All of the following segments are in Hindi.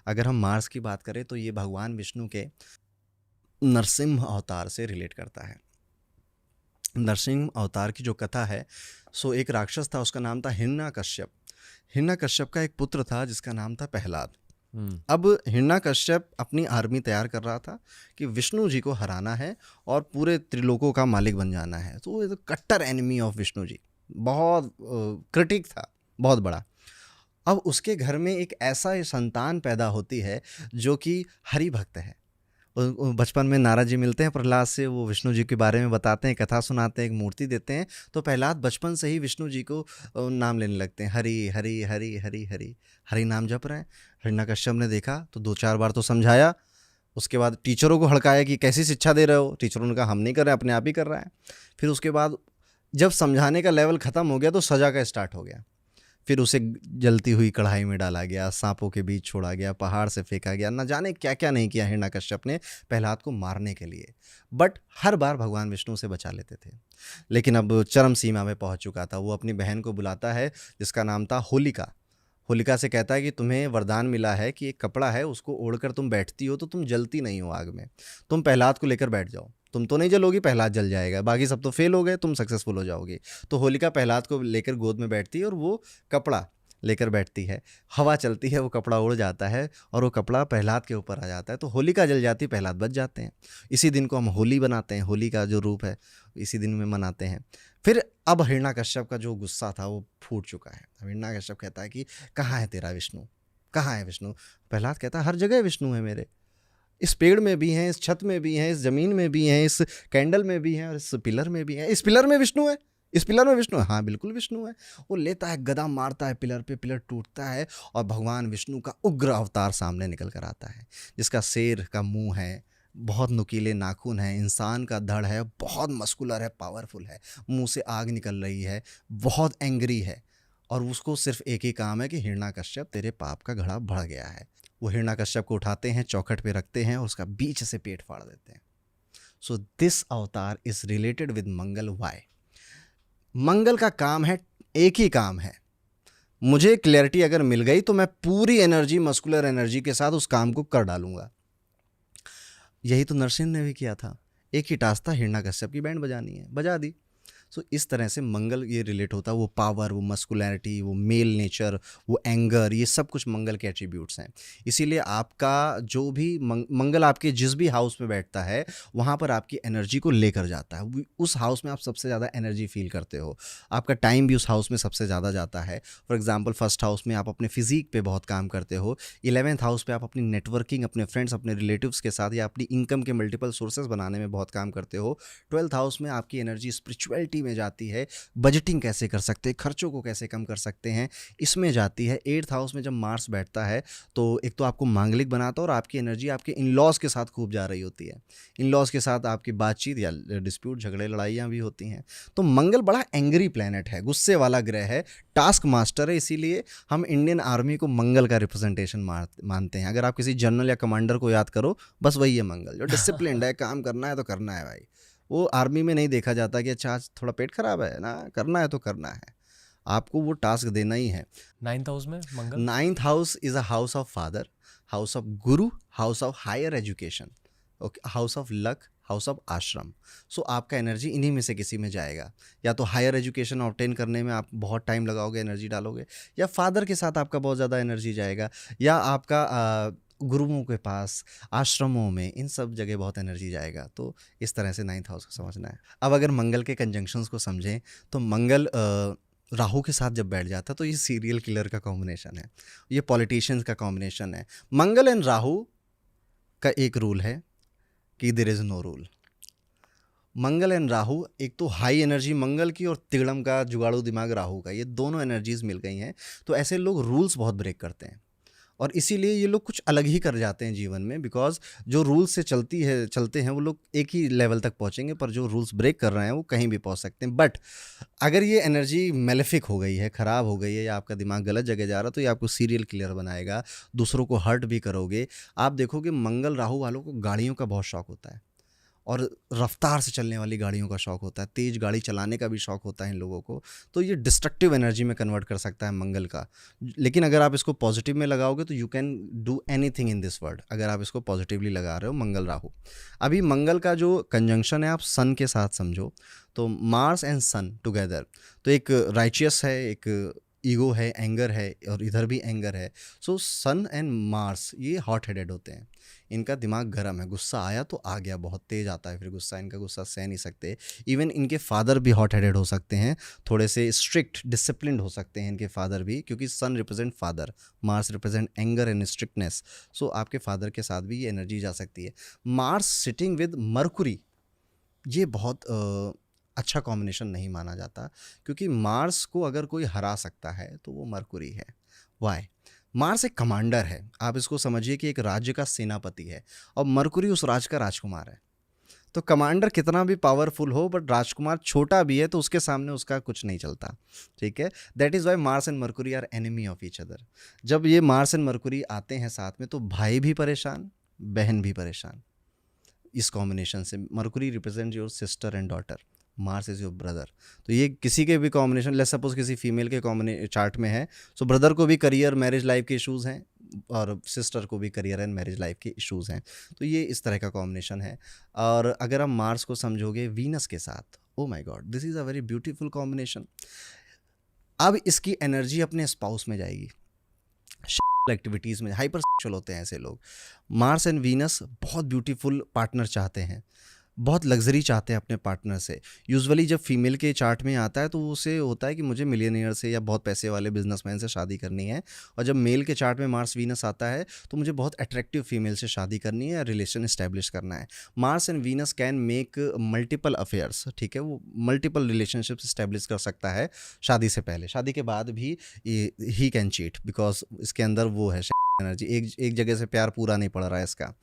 अगर हम मार्स की बात करें तो ये भगवान विष्णु के नरसिंह अवतार से रिलेट करता है। नरसिंह अवतार की जो कथा है, सो एक राक्षस था, उसका नाम था हिरण्यकश्यप। हिरण्यकश्यप का एक पुत्र था जिसका नाम था प्रहलाद। हम्म। अब हिरण्यकश्यप अपनी आर्मी तैयार कर रहा था कि विष्णु जी को हराना है और पूरे त्रिलोकों का मालिक बन जाना है। तो वो कट्टर एनिमी ऑफ विष्णु जी, बहुत क्रिटिक था, बहुत बड़ा। अब उसके घर में एक ऐसा संतान पैदा होती है जो कि हरि भक्त है। बचपन में नारद जी मिलते हैं प्रहलाद से, वो विष्णु जी के बारे में बताते हैं, कथा सुनाते हैं, एक मूर्ति देते हैं। तो प्रहलाद बचपन से ही विष्णु जी को नाम लेने लगते हैं, हरि हरि हरि हरि हरि, हरि नाम जप रहे हैं। हिरण्यकश्यप ने देखा तो 2-4 बार तो समझाया, उसके बाद टीचरों को हड़काया कि कैसी शिक्षा दे रहे हो। टीचरों ने कहा हम नहीं कर रहे, अपने आप ही कर रहा है। फिर उसके बाद जब समझाने का लेवल ख़त्म हो गया तो सजा का स्टार्ट हो गया। फिर उसे जलती हुई कढ़ाई में डाला गया, सांपों के बीच छोड़ा गया, पहाड़ से फेंका गया, न जाने क्या क्या नहीं किया हिरण्यकश्यप ने प्रहलाद को मारने के लिए। बट हर बार भगवान विष्णु से बचा लेते थे। लेकिन अब चरम सीमा में पहुंच चुका था। वो अपनी बहन को बुलाता है जिसका नाम था होलिका। होलिका से कहता है कि तुम्हें वरदान मिला है कि एक कपड़ा है, उसको ओढ़कर तुम बैठती हो तो तुम जलती नहीं हो आग में। तुम प्रहलाद को लेकर बैठ जाओ, तुम तो नहीं जलोगी, प्रहलाद जल जाएगा, बाकी सब तो फेल हो गए, तुम सक्सेसफुल हो जाओगी। तो होलिका प्रहलाद को लेकर गोद में बैठती है और वो कपड़ा लेकर बैठती है। हवा चलती है, वो कपड़ा उड़ जाता है और वो कपड़ा प्रहलाद के ऊपर आ जाता है। तो होलिका जल जाती, प्रहलाद बच जाते हैं। इसी दिन को हम होली बनाते हैं, होली का जो रूप है इसी दिन में मनाते हैं। फिर अब हिरण्यकश्यप का जो गुस्सा था वो फूट चुका है। अब हिरण्यकश्यप कहता है कि कहाँ है तेरा विष्णु, कहाँ है विष्णु। प्रहलाद कहता है हर जगह विष्णु है मेरे, इस पेड़ में भी हैं, इस छत में भी हैं, इस जमीन में भी हैं, इस कैंडल में भी हैं और इस पिलर में भी हैं। इस पिलर में विष्णु है, इस पिलर में विष्णु है, हाँ बिल्कुल विष्णु है। वो लेता है गदा, मारता है पिलर पे, पिलर टूटता है और भगवान विष्णु का उग्र अवतार सामने निकल कर आता है, जिसका शेर का मुंह है, बहुत नुकीले नाखून है, इंसान का धड़ है, बहुत मस्कुलर है, पावरफुल है, मुंह से आग निकल रही है, बहुत एंग्री है। और उसको सिर्फ एक ही काम है कि हिरण्यकश्यप तेरे पाप का घड़ा बढ़ गया है। वो हिरण्यकश्यप को उठाते हैं, चौखट पे रखते हैं और उसका बीच से पेट फाड़ देते हैं। So this avatar is related with Mangal. Why? Mangal का काम है, एक ही काम है, मुझे क्लैरिटी अगर मिल गई तो मैं पूरी एनर्जी, मस्कुलर एनर्जी के साथ उस काम को कर डालूंगा। यही तो नरसिंह ने भी किया था। एक ही टास्क था, हिरण्यकश्यप की बैंड बजानी है, बजा दी। सो इस तरह से मंगल ये रिलेट होता है, वो पावर, वो मस्कुलैरिटी, वो मेल नेचर, वो एंगर, ये सब कुछ मंगल के एट्रीब्यूट्स हैं। इसीलिए आपका जो भी मंगल आपके जिस भी हाउस में बैठता है वहाँ पर आपकी एनर्जी को लेकर जाता है। उस हाउस में आप सबसे ज़्यादा एनर्जी फील करते हो, आपका टाइम भी उस हाउस में सबसे ज़्यादा जाता है। फॉर एग्जाम्पल फर्स्ट हाउस में आप अपने फिजिक पे बहुत काम करते हो, 11th हाउस पे आप अपनी नेटवर्किंग, अपने फ्रेंड्स, अपने रिलेटिव्स के साथ या अपनी इनकम के मल्टीपल सोर्सेज बनाने में बहुत काम करते हो। 12th हाउस में आपकी एनर्जी स्पिरिचुअलिटी में जाती है, बजटिंग कैसे कर सकते हैं, खर्चों को कैसे कम कर सकते हैं, इसमें जाती है। 8th हाउस में जब मार्स बैठता है तो एक तो आपको मांगलिक बनाता है और आपकी एनर्जी आपके इन लॉज के साथ खूब जा रही होती है। इन लॉज के साथ आपकी बातचीत या डिस्प्यूट, झगड़े, लड़ाइयाँ भी होती हैं। तो मंगल बड़ा एंग्री प्लैनेट है, गुस्से वाला ग्रह है, टास्क मास्टर है। इसीलिए हम इंडियन आर्मी को मंगल का रिप्रेजेंटेशन मानते हैं। अगर आप किसी जनरल या कमांडर को याद करो, बस वही है मंगल, जो डिसिप्लिन्ड है, काम करना है तो करना है भाई। वो आर्मी में नहीं देखा जाता कि अच्छा आज थोड़ा पेट खराब है ना, करना है तो करना है, आपको वो टास्क देना ही है। 9th हाउस में Mangal. 9th house is a house of father, house of guru, house of higher education, okay, house of luck, house of ashram. So आपका एनर्जी इन्हीं में से किसी में जाएगा। या तो हायर एजुकेशन ऑब्टेन करने में आप बहुत टाइम लगाओगे, एनर्जी डालोगे, या फादर के साथ आपका बहुत ज़्यादा एनर्जी जाएगा, या आपका गुरुओं के पास, आश्रमों में, इन सब जगह बहुत एनर्जी जाएगा। तो इस तरह से 9th हाउस को समझना है। अब अगर मंगल के कंजंक्शंस को समझें तो मंगल राहु के साथ जब बैठ जाता है तो ये सीरियल किलर का कॉम्बिनेशन है, ये पॉलिटिशियंस का कॉम्बिनेशन है। मंगल एंड राहु का एक रूल है कि there is no rule. Mangal and Rahu, एक तो हाई एनर्जी मंगल की और तिगड़म का जुगाड़ू दिमाग राहु का, ये दोनों एनर्जीज मिल गई हैं। तो ऐसे लोग रूल्स बहुत ब्रेक करते हैं और इसीलिए ये लोग कुछ अलग ही कर जाते हैं जीवन में। बिकॉज जो रूल्स से चलते हैं वो लोग एक ही लेवल तक पहुंचेंगे, पर जो रूल्स ब्रेक कर रहे हैं वो कहीं भी पहुंच सकते हैं। बट अगर ये एनर्जी मेलेफिक हो गई है, ख़राब हो गई है, या आपका दिमाग गलत जगह जा रहा है, तो ये आपको सीरियल किलर बनाएगा, दूसरों को हर्ट भी करोगे। आप देखोगे मंगल राहु वालों को गाड़ियों का बहुत शौक होता है और रफ्तार से चलने वाली गाड़ियों का शौक होता है, तेज़ गाड़ी चलाने का भी शौक होता है इन लोगों को। तो ये डिस्ट्रक्टिव एनर्जी में कन्वर्ट कर सकता है मंगल का। लेकिन अगर आप इसको पॉजिटिव में लगाओगे तो you can do anything in this world, अगर आप इसको पॉजिटिवली लगा रहे हो। मंगल राहु, अभी मंगल का जो कंजंक्शन है आप सन के साथ समझो, तो मार्स एंड सन टुगेदर, तो एक राइचियस है, एक ईगो है, एंगर है, और इधर भी एंगर है। सो सन एंड मार्स ये हॉट हेडेड होते हैं, इनका दिमाग गर्म है, गुस्सा आया तो आ गया, बहुत तेज आता है फिर गुस्सा, इनका गुस्सा सह नहीं सकते। इवन इनके फादर भी हॉट हेडेड हो सकते हैं, थोड़े से स्ट्रिक्ट डिसिप्लिन्ड हो सकते हैं इनके फादर भी, क्योंकि sun represent father, Mars represent anger and strictness. So आपके फादर के साथ भी ये एनर्जी जा सकती है। मार्स सिटिंग विद मरकुरी, ये बहुत अच्छा कॉम्बिनेशन नहीं माना जाता, क्योंकि मार्स को अगर कोई हरा सकता है तो वो मरकुरी है। वाई? मार्स एक कमांडर है, आप इसको समझिए कि एक राज्य का सेनापति है, और मरकुरी उस राज्य का राजकुमार है। तो कमांडर कितना भी पावरफुल हो, बट राजकुमार छोटा भी है तो उसके सामने उसका कुछ नहीं चलता, ठीक है। That is why Mars and Mercury are enemy of each other. जब ये मार्स एंड मरकुरी आते हैं साथ में तो भाई भी परेशान, बहन भी परेशान। इस कॉम्बिनेशन से Mercury represent your sister and daughter, Mars is your brother. तो ये किसी के भी कॉम्बिनेशन, लेट्स सपोज किसी फीमेल के चार्ट में है, सो ब्रदर को भी करियर मैरिज लाइफ के इश्यूज़ हैं, और सिस्टर को भी करियर एंड मैरिज लाइफ के इश्यूज़ हैं। तो ये इस तरह का कॉम्बिनेशन है। और अगर आप मार्स को समझोगे वीनस के साथ, oh my God, this is a very beautiful combination. अब इसकी एनर्जी अपने स्पाउस में जाएगी, एक्टिविटीज़ में, हाइपर सेक्सुअल होते हैं ऐसे लोग। मार्स एंड वीनस बहुत ब्यूटीफुल पार्टनर चाहते हैं, बहुत लग्जरी चाहते हैं अपने पार्टनर से। यूजुअली जब फीमेल के चार्ट में आता है तो उसे होता है कि मुझे मिलियनियर से या बहुत पैसे वाले बिजनेसमैन से शादी करनी है, और जब मेल के चार्ट में मार्स वीनस आता है तो मुझे बहुत अट्रैक्टिव फीमेल से शादी करनी है या रिलेशन इस्टेब्लिश करना है। Mars and Venus can make multiple affairs, ठीक है, वो मल्टीपल रिलेशनशिप्स इस्टेब्लिश कर सकता है शादी से पहले। शादी के बाद भी ही कैन चीट, बिकॉज इसके अंदर वो है एनर्जी, एक जगह से प्यार पूरा नहीं पड़ रहा है इसका।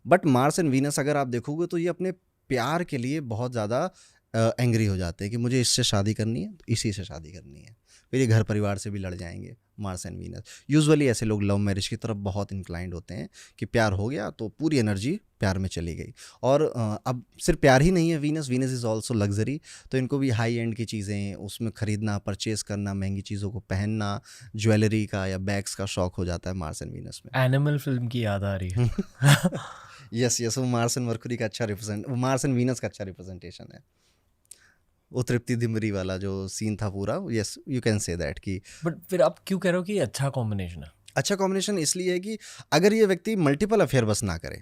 बट मार्स एंड वीनस अगर आप देखोगे तो ये अपने प्यार के लिए बहुत ज़्यादा एंग्री हो जाते हैं कि मुझे इससे शादी करनी है तो इसी से शादी करनी है, फिर ये घर परिवार से भी लड़ जाएंगे। मार्स एंड वीनस यूजुअली ऐसे लोग लव मैरिज की तरफ बहुत इंक्लाइंड होते हैं कि प्यार हो गया तो पूरी एनर्जी प्यार में चली गई। और अब सिर्फ प्यार ही नहीं है, वीनस इज़ ऑल्सो लग्जरी। तो इनको भी हाई एंड की चीज़ें उसमें ख़रीदना, परचेज़ करना, महंगी चीज़ों को पहनना, ज्वेलरी का या बैग्स का शौक हो जाता है मार्स एंड वीनस में। एनिमल फिल्म की याद आ रही है। यस, वो मार्स एंड मरकुरी का अच्छा मार्स एंड वीनस का अच्छा रिप्रेजेंटेशन है। वो तृप्ति दिमरी वाला जो सीन था पूरा, yes you can say that कि। बट फिर आप क्यों कह रहे हो कि अच्छा कॉम्बिनेशन है? अच्छा कॉम्बिनेशन इसलिए है कि अगर ये व्यक्ति मल्टीपल अफेयर बस ना करे,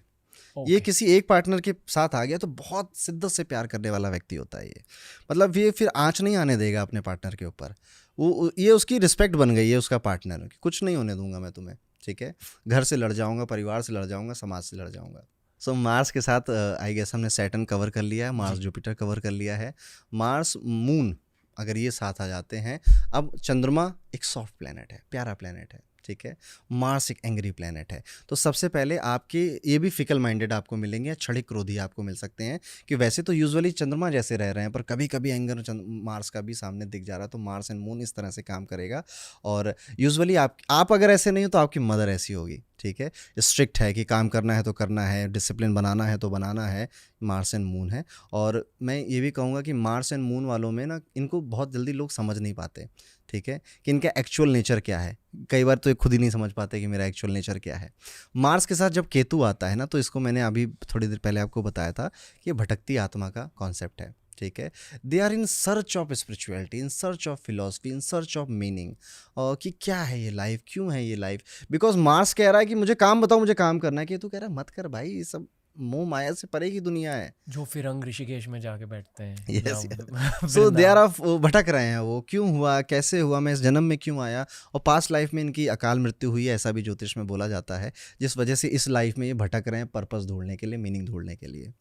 ये किसी एक पार्टनर के साथ आ गया तो बहुत शिद्दत से प्यार करने वाला व्यक्ति होता है ये। मतलब ये फिर आँच नहीं आने देगा अपने पार्टनर के ऊपर, वो ये उसकी रिस्पेक्ट बन गई है उसका पार्टनर, कुछ नहीं होने दूंगा मैं तुम्हें, ठीक है। घर से लड़ जाऊंगा, परिवार से लड़ जाऊंगा, समाज से लड़ जाऊंगा। सो मार्स के साथ आई गेस हमने सैटर्न कवर कर लिया है, मार्स जुपिटर कवर कर लिया है, मार्स मून अगर ये साथ आ जाते हैं। अब चंद्रमा एक सॉफ्ट प्लेनेट है, प्यारा प्लेनेट है, ठीक है। मार्स एक एंग्री प्लेनेट है। तो सबसे पहले आपके ये भी फिकल माइंडेड आपको मिलेंगे, या क्षणिक क्रोधी आपको मिल सकते हैं, कि वैसे तो यूजुअली चंद्रमा जैसे रह रहे हैं पर कभी कभी एंगर मार्स का भी सामने दिख जा रहा है। तो मार्स एंड मून इस तरह से काम करेगा। और यूजुअली आप अगर ऐसे नहीं हो तो आपकी मदर ऐसी होगी, ठीक है, स्ट्रिक्ट है कि काम करना है तो करना है, डिसिप्लिन बनाना है तो बनाना है। मार्स एंड मून है। और मैं ये भी कहूँगा कि मार्स एंड मून वालों में ना, इनको बहुत जल्दी लोग समझ नहीं पाते, ठीक है, कि इनका एक्चुअल नेचर क्या है। कई बार तो ये खुद ही नहीं समझ पाते कि मेरा एक्चुअल नेचर क्या है। मार्स के साथ जब केतु आता है ना, तो इसको मैंने अभी थोड़ी देर पहले आपको बताया था कि ये भटकती आत्मा का कॉन्सेप्ट है, ठीक है। They are in search of spirituality, in search of philosophy, in search of meaning, और कि क्या है ये लाइफ, क्यों है ये लाइफ। बिकॉज मार्स कह रहा है कि मुझे काम बताओ, मुझे काम करना है, कि तू कह रहा है मत कर भाई, ये सब मोह माया से परे की दुनिया है। जो फिरंग ऋषिकेश में जाके बैठते हैं। यस, सो दे आर भटक रहे हैं, वो क्यों हुआ, कैसे हुआ, मैं इस जन्म में क्यों आया, और पास्ट लाइफ में इनकी अकाल मृत्यु हुई है, ऐसा भी ज्योतिष में बोला जाता है, जिस वजह से इस लाइफ में ये भटक रहे हैं पर्पस ढूंढने के लिए, मीनिंग ढूंढने के लिए।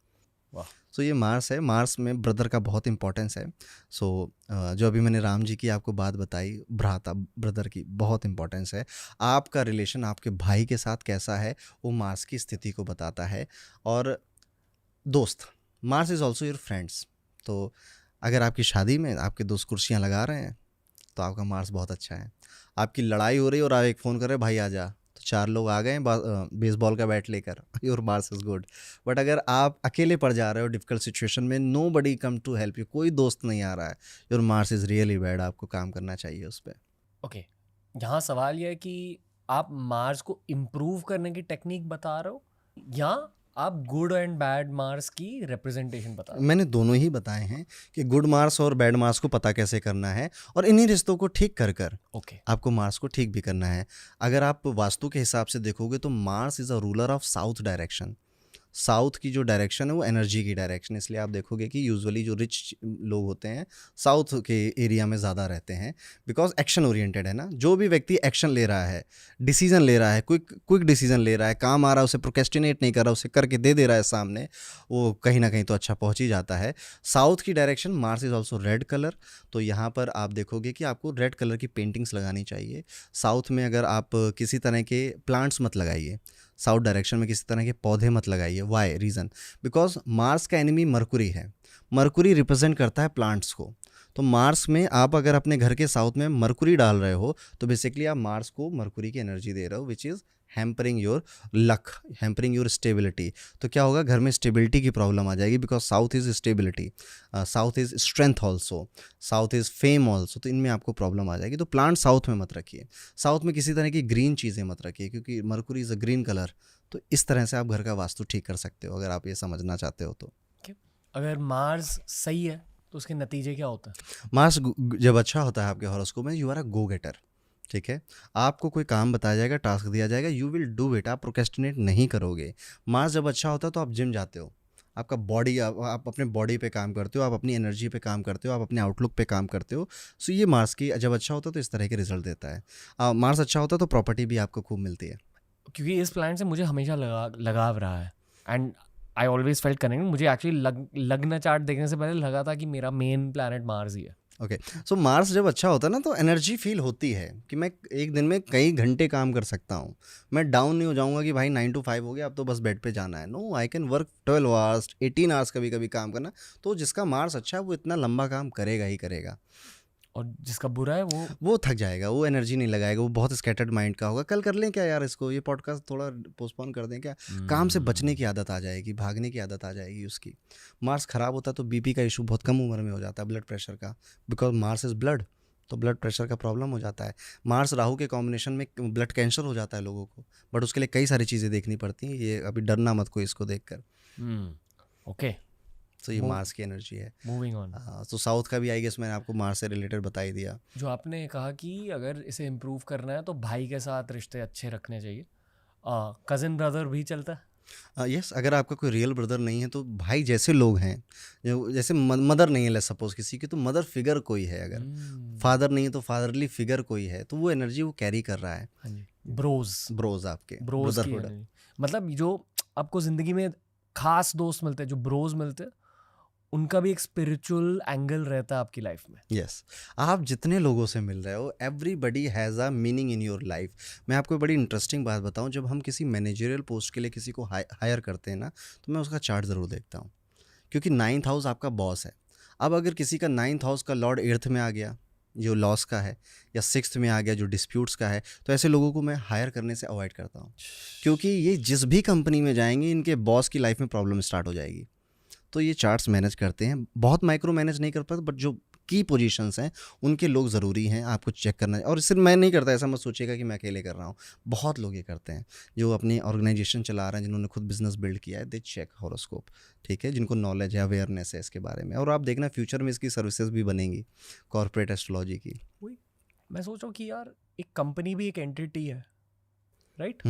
वाह। सो ये मार्स है, मार्स में ब्रदर का बहुत इंपॉर्टेंस है। सो जो अभी मैंने राम जी की आपको बात बताई, भ्राता ब्रदर की बहुत इंपॉर्टेंस है। आपका रिलेशन आपके भाई के साथ कैसा है वो मार्स की स्थिति को बताता है। और दोस्त, Mars is also your friends. तो अगर आपकी शादी में आपके दोस्त कुर्सियाँ लगा रहे हैं तो आपका मार्स बहुत अच्छा है। आपकी लड़ाई हो रही है और आप एक फ़ोन कर रहे हैं भाई आ जा, तो तो 4 लोग आ गए बेसबॉल का बैट लेकर, your Mars is good. But अगर आप अकेले पड़ जा रहे हो डिफिकल्ट सिचुएशन में, nobody come to help you, कोई दोस्त नहीं आ रहा है, your Mars is really bad, आपको काम करना चाहिए उस पर। ओके, यहाँ सवाल ये है कि आप मार्स को इम्प्रूव करने की टेक्निक बता रहे हो या आप गुड एंड बैड मार्स की रिप्रेजेंटेशन बता रहे हो? मैंने दोनों ही बताए हैं कि गुड मार्स और बैड मार्स को पता कैसे करना है, और इन्हीं रिश्तों को ठीक कर कर ओके, आपको मार्स को ठीक भी करना है। अगर आप वास्तु के हिसाब से देखोगे तो Mars is a ruler of south direction. South की जो डायरेक्शन है वो एनर्जी की डायरेक्शन, इसलिए आप देखोगे कि यूजुअली जो रिच लोग होते हैं साउथ के एरिया में ज़्यादा रहते हैं, बिकॉज एक्शन ओरिएंटेड है ना। जो भी व्यक्ति एक्शन ले रहा है, डिसीजन ले रहा है, क्विक डिसीजन ले रहा है, काम आ रहा है उसे प्रोक्रेस्टिनेट नहीं कर रहा, उसे करके दे दे रहा है सामने, वो कहीं ना कहीं तो अच्छा पहुंच ही जाता है। साउथ की direction, Mars is also red colour, तो यहाँ पर आप देखोगे कि आपको रेड कलर की पेंटिंग्स लगानी चाहिए। साउथ में अगर आप किसी तरह के प्लांट्स मत लगाइए, साउथ डायरेक्शन में किसी तरह के पौधे मत लगाइए। Why reason? बिकॉज मार्स का एनिमी मरकुरी है, मरकुरी रिप्रेजेंट करता है प्लांट्स को। तो मार्स में आप अगर अपने घर के साउथ में मरकुरी डाल रहे हो तो बेसिकली आप मार्स को मरकुरी की एनर्जी दे रहे हो, which is hampering your luck, hampering your stability. तो क्या होगा, घर में स्टेबिलिटी की प्रॉब्लम आ जाएगी, because south is stability, south is strength also, south is fame also, तो इनमें आपको प्रॉब्लम आ जाएगी। तो प्लांट साउथ में मत रखिए, साउथ में किसी तरह की ग्रीन चीज़ें मत रखिए, क्योंकि Mercury is a green colour. तो इस तरह से आप घर का वास्तु ठीक कर सकते हो, अगर आप ये समझना चाहते हो तो। अगर मार्स सही है तो उसके नतीजे क्या होते हैं? मार्स जब अच्छा होता है आपके हॉरोस्कोप में, यू आर अ गो गेटर। ठीक है, आपको कोई काम बताया जाएगा, टास्क दिया जाएगा, यू विल डू इट, आप प्रोक्रेस्टिनेट नहीं करोगे। मार्स जब अच्छा होता है तो आप जिम जाते हो, आपका बॉडी, आप अपने बॉडी पे काम करते हो, आप अपनी एनर्जी पे काम करते हो, आप अपने आउटलुक पे काम करते हो। सो ये मार्स की जब अच्छा होता है तो इस तरह के रिजल्ट देता है। मार्स अच्छा होता है तो प्रॉपर्टी भी आपको खूब मिलती है। क्योंकि इस प्लान से मुझे हमेशा लगाव रहा है and I always felt connected. मुझे एक्चुअली लग्न चार्ट देखने से पहले लगा था कि मेरा मेन प्लैनेट मार्स ही है। ओके, सो मार्स जब अच्छा होता है ना तो एनर्जी फील होती है कि मैं एक दिन में कई घंटे काम कर सकता हूँ। मैं डाउन नहीं हो जाऊँगा कि भाई 9 to 5 हो गया अब तो बस बेड पे जाना है। No, I can work 12 hours 18 hours कभी कभी काम करना। तो जिसका मार्स अच्छा है वो इतना लंबा काम करेगा ही करेगा, और जिसका बुरा है वो थक जाएगा, वो एनर्जी नहीं लगाएगा, वो बहुत स्कैटर्ड माइंड का होगा। कल कर लें क्या यार इसको, ये पॉडकास्ट थोड़ा पोस्टपोन कर दें क्या? काम से बचने की आदत आ जाएगी, भागने की आदत आ जाएगी उसकी। मार्स ख़राब होता तो बीपी का इशू बहुत कम उम्र में हो जाता है, ब्लड प्रेशर का, बिकॉज मार्स इज़ ब्लड, तो ब्लड प्रेशर का प्रॉब्लम हो जाता है। मार्स राहु के कॉम्बिनेशन में ब्लड कैंसर हो जाता है लोगों को, बट उसके लिए कई सारी चीज़ें देखनी पड़ती हैं। ये अभी डरना मत कोई इसको देख कर। ओके, तो ये मार्स की एनर्जी है। Moving on. तो साउथ का भी आई गेस मैंने आपको मार्स से रिलेटेड बता ही दिया। जो आपने कहा कि अगर इसे इम्प्रूव करना है तो भाई के साथ रिश्ते अच्छे रखने चाहिए, कज़न ब्रदर भी चलता है? यस, अगर आपका कोई रियल ब्रदर नहीं है तो भाई जैसे लोग हैं, जो जैसे मदर नहीं है लेट्स सपोज किसी की, तो मदर फिगर कोई है, अगर फादर नहीं है तो फादरली फिगर कोई है, तो वो एनर्जी वो कैरी कर रहा है। हाँ जी, ब्रोज आपके ब्रोज की ब्रदरहुड। energy। मतलब जो आपको ज़िंदगी में खास दोस्त मिलते हैं, जो ब्रोज मिलते हैं, उनका भी एक स्पिरिचुअल एंगल रहता है आपकी लाइफ में। यस, आप जितने लोगों से मिल रहे हो, everybody has a meaning in your life. मैं आपको बड़ी इंटरेस्टिंग बात बताऊं, जब हम किसी मैनेजरियल पोस्ट के लिए किसी को हायर करते हैं ना, तो मैं उसका चार्ट ज़रूर देखता हूं, क्योंकि 9th हाउस आपका बॉस है। अब अगर किसी का 9th हाउस का लॉर्ड 8th में आ गया जो लॉस का है, या 6th में आ गया जो डिस्प्यूट्स का है, तो ऐसे लोगों को मैं हायर करने से अवॉइड करता हूँ, क्योंकि ये जिस भी कंपनी में जाएंगे इनके बॉस की लाइफ में प्रॉब्लम स्टार्ट हो जाएगी। तो ये चार्ट्स मैनेज करते हैं, बहुत माइक्रो मैनेज नहीं कर पाते, बट जो की पोजीशंस हैं उनके लोग ज़रूरी हैं, आपको चेक करना है। और सिर्फ मैं नहीं करता, ऐसा मत सोचिएगा कि मैं अकेले कर रहा हूँ, बहुत लोग ये करते हैं जो अपनी ऑर्गेनाइजेशन चला रहे हैं, जिन्होंने खुद बिजनेस बिल्ड किया है, दे चेक हॉरोस्कोप। ठीक है, जिनको नॉलेज है, अवेयरनेस है इसके बारे में। और आप देखना फ्यूचर में इसकी सर्विसेज भी बनेंगी, कॉर्पोरेट एस्ट्रोलॉजी की। वही मैं सोच रहा हूँ कि यार एक कंपनी भी एक एंटिटी है, राइट?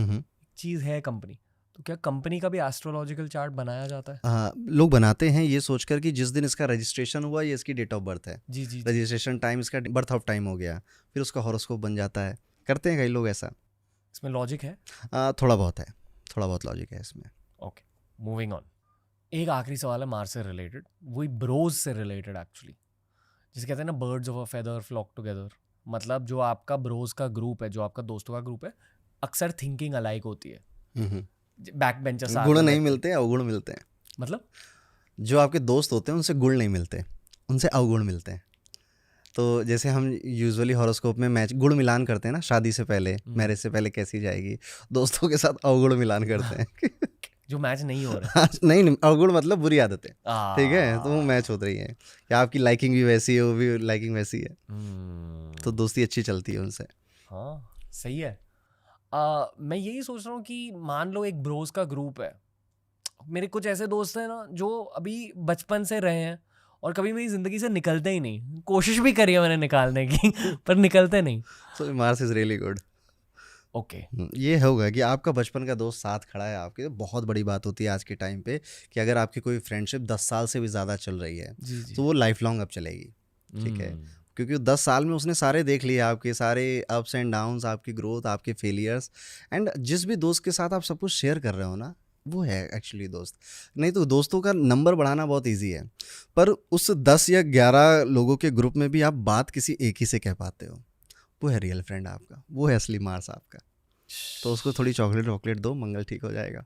चीज़ है कंपनी, तो क्या कंपनी का भी एस्ट्रोलॉजिकल चार्ट बनाया जाता है? लोग बनाते हैं ये सोचकर कि जिस दिन इसका रजिस्ट्रेशन हुआ ये इसकी डेट ऑफ बर्थ है, जी जी, रजिस्ट्रेशन टाइम इसका बर्थ ऑफ टाइम हो गया, फिर उसका हॉरोस्कोप बन जाता है। करते हैं कई लोग ऐसा। इसमें लॉजिक है? थोड़ा बहुत है, थोड़ा बहुत लॉजिक है इसमें। Okay, moving on. एक आखिरी सवाल है मार्स से रिलेटेड, वही ब्रोज से रिलेटेड एक्चुअली, जिसे कहते हैं ना birds of a feather flock together. मतलब जो आपका ब्रोज का ग्रुप है, जो आपका दोस्तों का ग्रुप है, अक्सर थिंकिंग अलाइक होती है। बैक बेंचर्स गुण नहीं मिलते, अवगुण मिलते हैं। मतलब जो आपके दोस्त होते हैं उनसे गुण नहीं मिलते, उनसे अवगुण मिलते हैं। तो जैसे हम यूजुअली हॉरोस्कोप में मैच गुड़ मिलान करते हैं ना, शादी से पहले, मैरिज से पहले कैसी जाएगी, दोस्तों के साथ अवगुण मिलान करते हैं। जो मैच नहीं हो रहा आज नहीं, अवगुण मतलब बुरी आदतें, ठीक है, तो वो है। मैच हो रही है कि आपकी लाइकिंग भी वैसी है, वो भी लाइकिंग वैसी है, तो दोस्ती अच्छी चलती है उनसे। हाँ सही है। मैं यही सोच रहा हूँ कि मान लो एक ब्रोस का ग्रुप है, मेरे कुछ ऐसे दोस्त हैं ना जो अभी बचपन से रहे हैं और कभी मेरी जिंदगी से निकलते ही नहीं, कोशिश भी करी है मैंने निकालने की पर निकलते नहीं। So Mars is really good. Okay. ये होगा कि आपका बचपन का दोस्त साथ खड़ा है आपके, तो बहुत बड़ी बात होती है आज के टाइम पे कि अगर आपकी कोई फ्रेंडशिप 10 साल से भी ज़्यादा चल रही है जी जी। तो वो लाइफ लॉन्ग अब चलेगी, ठीक है, क्योंकि 10 साल में उसने सारे देख लिए, आपके सारे अप्स एंड डाउन्स, आपकी ग्रोथ, आपके फेलियर्स, एंड जिस भी दोस्त के साथ आप सब कुछ शेयर कर रहे हो ना, वो है एक्चुअली दोस्त। नहीं तो दोस्तों का नंबर बढ़ाना बहुत ईजी है, पर उस 10 या 11 लोगों के ग्रुप में भी आप बात किसी एक ही से कह पाते हो, वो है रियल फ्रेंड आपका, वो है असली मार्स आपका। तो उसको थोड़ी चॉकलेट वॉकलेट दो, मंगल ठीक हो जाएगा।